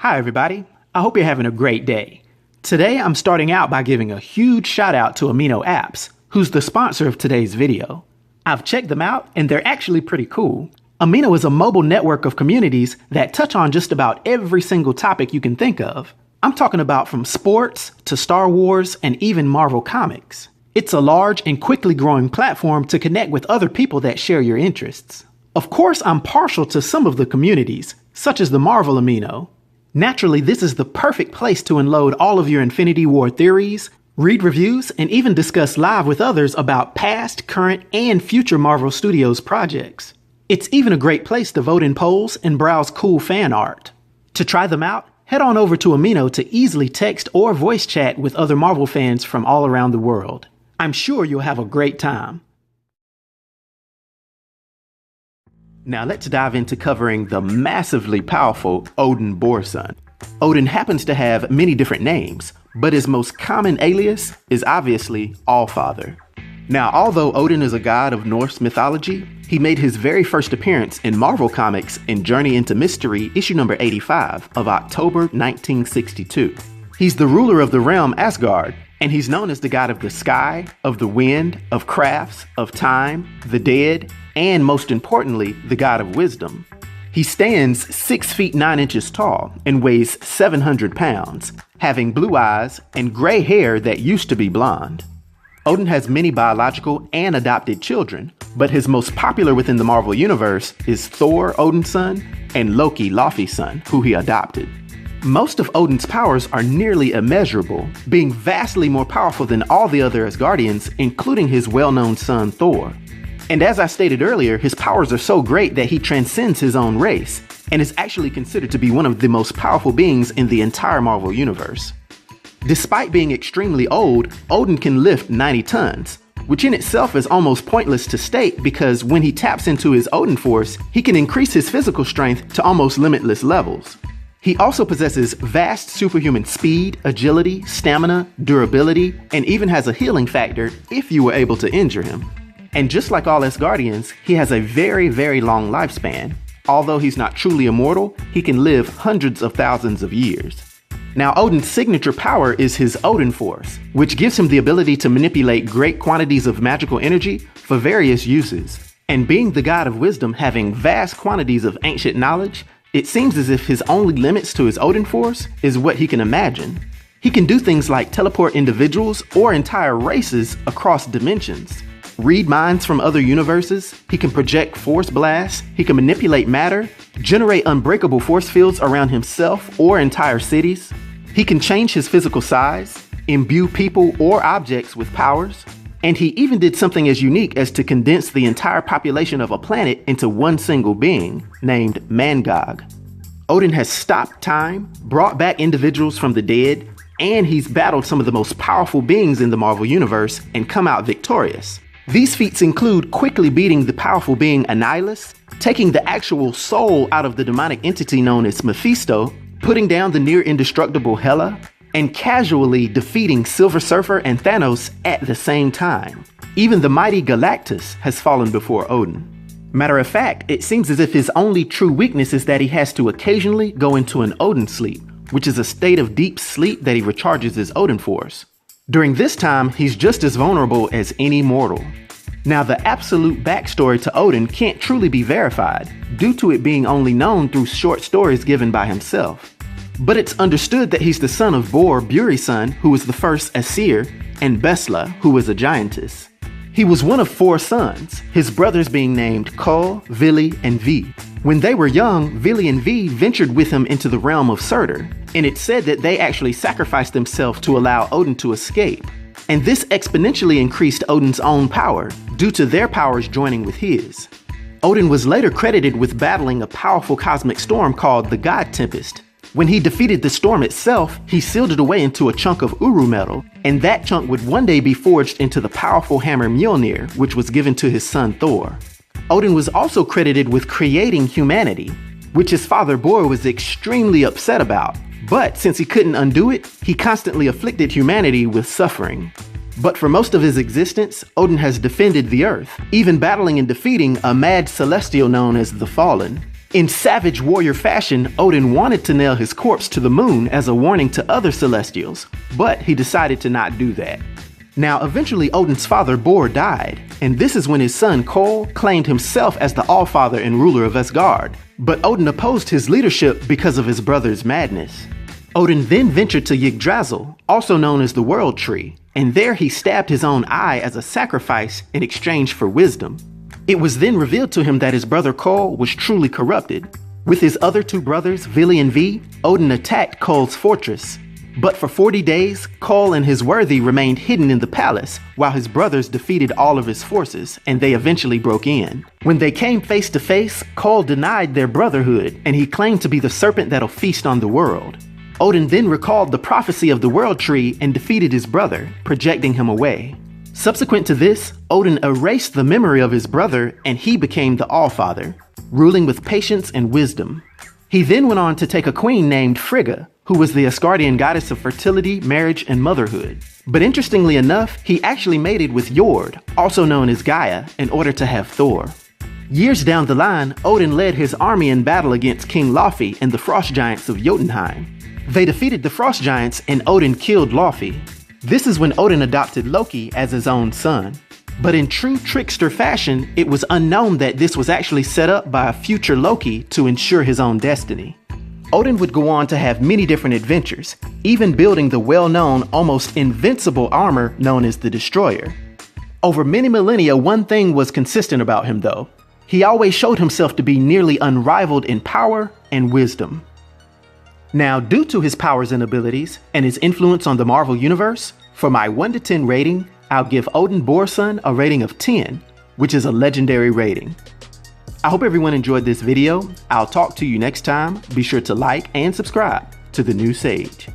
Hi everybody, I hope you're having a great day. Today I'm starting out by giving a huge shout out to Amino Apps, who's the sponsor of today's video. I've checked them out and they're actually pretty cool. Amino is a mobile network of communities that touch on just about every single topic you can think of. I'm talking about from sports to Star Wars and even Marvel Comics. It's a large and quickly growing platform to connect with other people that share your interests. Of course, I'm partial to some of the communities, such as the Marvel Amino. Naturally, this is the perfect place to unload all of your Infinity War theories, read reviews, and even discuss live with others about past, current, and future Marvel Studios projects. It's even a great place to vote in polls and browse cool fan art. To try them out, head on over to Amino to easily text or voice chat with other Marvel fans from all around the world. I'm sure you'll have a great time. Now let's dive into covering the massively powerful Odin Borson. Odin happens to have many different names, but his most common alias is obviously All-Father. Now, although Odin is a god of Norse mythology, he made his very first appearance in Marvel Comics in Journey into Mystery, issue number 85 of October 1962. He's the ruler of the realm Asgard, and he's known as the god of the sky, of the wind, of crafts, of time, the dead, and most importantly, the god of wisdom. He stands 6 feet 9 inches tall and weighs 700 pounds, having blue eyes and gray hair that used to be blonde. Odin has many biological and adopted children, but his most popular within the Marvel Universe is Thor, Odin's son, and Loki, Laufey's son, who he adopted. Most of Odin's powers are nearly immeasurable, being vastly more powerful than all the other Asgardians, including his well-known son Thor. And as I stated earlier, his powers are so great that he transcends his own race, and is actually considered to be one of the most powerful beings in the entire Marvel Universe. Despite being extremely old, Odin can lift 90 tons, which in itself is almost pointless to state because when he taps into his Odin Force, he can increase his physical strength to almost limitless levels. He also possesses vast superhuman speed, agility, stamina, durability, and even has a healing factor if you were able to injure him. And just like all Asgardians, he has a very, very long lifespan. Although he's not truly immortal, he can live hundreds of thousands of years. Now, Odin's signature power is his Odin Force, which gives him the ability to manipulate great quantities of magical energy for various uses. And being the god of wisdom having vast quantities of ancient knowledge, it seems as if his only limits to his Odin Force is what he can imagine. He can do things like teleport individuals or entire races across dimensions, read minds from other universes, he can project force blasts, he can manipulate matter, generate unbreakable force fields around himself or entire cities. He can change his physical size, imbue people or objects with powers, and he even did something as unique as to condense the entire population of a planet into one single being, named Mangog. Odin has stopped time, brought back individuals from the dead, and he's battled some of the most powerful beings in the Marvel Universe and come out victorious. These feats include quickly beating the powerful being Annihilus, taking the actual soul out of the demonic entity known as Mephisto, putting down the near-indestructible Hela, and casually defeating Silver Surfer and Thanos at the same time. Even the mighty Galactus has fallen before Odin. Matter of fact, it seems as if his only true weakness is that he has to occasionally go into an Odin sleep, which is a state of deep sleep that he recharges his Odin Force. During this time, he's just as vulnerable as any mortal. Now, the absolute backstory to Odin can't truly be verified, due to it being only known through short stories given by himself. But it's understood that he's the son of Bor Burison, who was the first Aesir, and Bestla, who was a giantess. He was one of 4 sons, his brothers being named Cull, Vili, and Ve. When they were young, Vili and Ve ventured with him into the realm of Surtur, and it's said that they actually sacrificed themselves to allow Odin to escape. And this exponentially increased Odin's own power, due to their powers joining with his. Odin was later credited with battling a powerful cosmic storm called the God Tempest. When he defeated the storm itself, he sealed it away into a chunk of Uru metal, and that chunk would one day be forged into the powerful hammer Mjolnir, which was given to his son Thor. Odin was also credited with creating humanity, which his father Bor was extremely upset about. But since he couldn't undo it, he constantly afflicted humanity with suffering. But for most of his existence, Odin has defended the earth, even battling and defeating a mad celestial known as the Fallen. In savage warrior fashion, Odin wanted to nail his corpse to the moon as a warning to other Celestials, but he decided to not do that. Now, eventually Odin's father Bor died, and this is when his son Cull claimed himself as the All-Father and ruler of Asgard. But Odin opposed his leadership because of his brother's madness. Odin then ventured to Yggdrasil, also known as the World Tree, and there he stabbed his own eye as a sacrifice in exchange for wisdom. It was then revealed to him that his brother Cull was truly corrupted. With his other two brothers, Vili and Ve, Odin attacked Cull's fortress. But for 40 days, Cull and his worthy remained hidden in the palace, while his brothers defeated all of his forces, and they eventually broke in. When they came face to face, Cull denied their brotherhood, and he claimed to be the serpent that'll feast on the world. Odin then recalled the prophecy of the World Tree and defeated his brother, projecting him away. Subsequent to this, Odin erased the memory of his brother and he became the All-Father, ruling with patience and wisdom. He then went on to take a queen named Frigga, who was the Asgardian goddess of fertility, marriage, and motherhood. But interestingly enough, he actually mated with Jord, also known as Gaia, in order to have Thor. Years down the line, Odin led his army in battle against King Loki and the Frost Giants of Jotunheim. They defeated the Frost Giants and Odin killed Loki. This is when Odin adopted Loki as his own son. But in true trickster fashion, it was unknown that this was actually set up by a future Loki to ensure his own destiny. Odin would go on to have many different adventures, even building the well-known, almost invincible armor known as the Destroyer. Over many millennia, one thing was consistent about him though. He always showed himself to be nearly unrivaled in power and wisdom. Now, due to his powers and abilities, and his influence on the Marvel Universe, for my 1 to 10 rating, I'll give Odin Borson a rating of 10, which is a legendary rating. I hope everyone enjoyed this video. I'll talk to you next time. Be sure to like and subscribe to The New Sage.